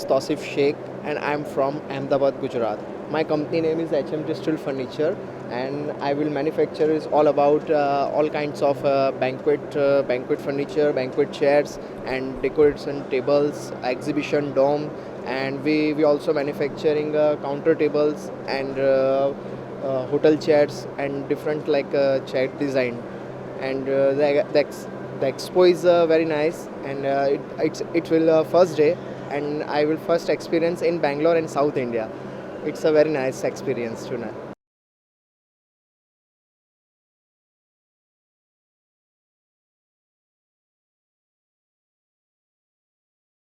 Tosif Shaikh and I'm from Ahmedabad, Gujarat. My company name is HMT Steel Furniture and I will manufacture is all about all kinds of banquet furniture, banquet chairs and decoration tables, exhibition dome, and we also manufacturing counter tables and hotel chairs and different chair design. And the expo is very nice, and it will first day, and I will first experience in Bangalore and South India. It's a very nice experience tonight.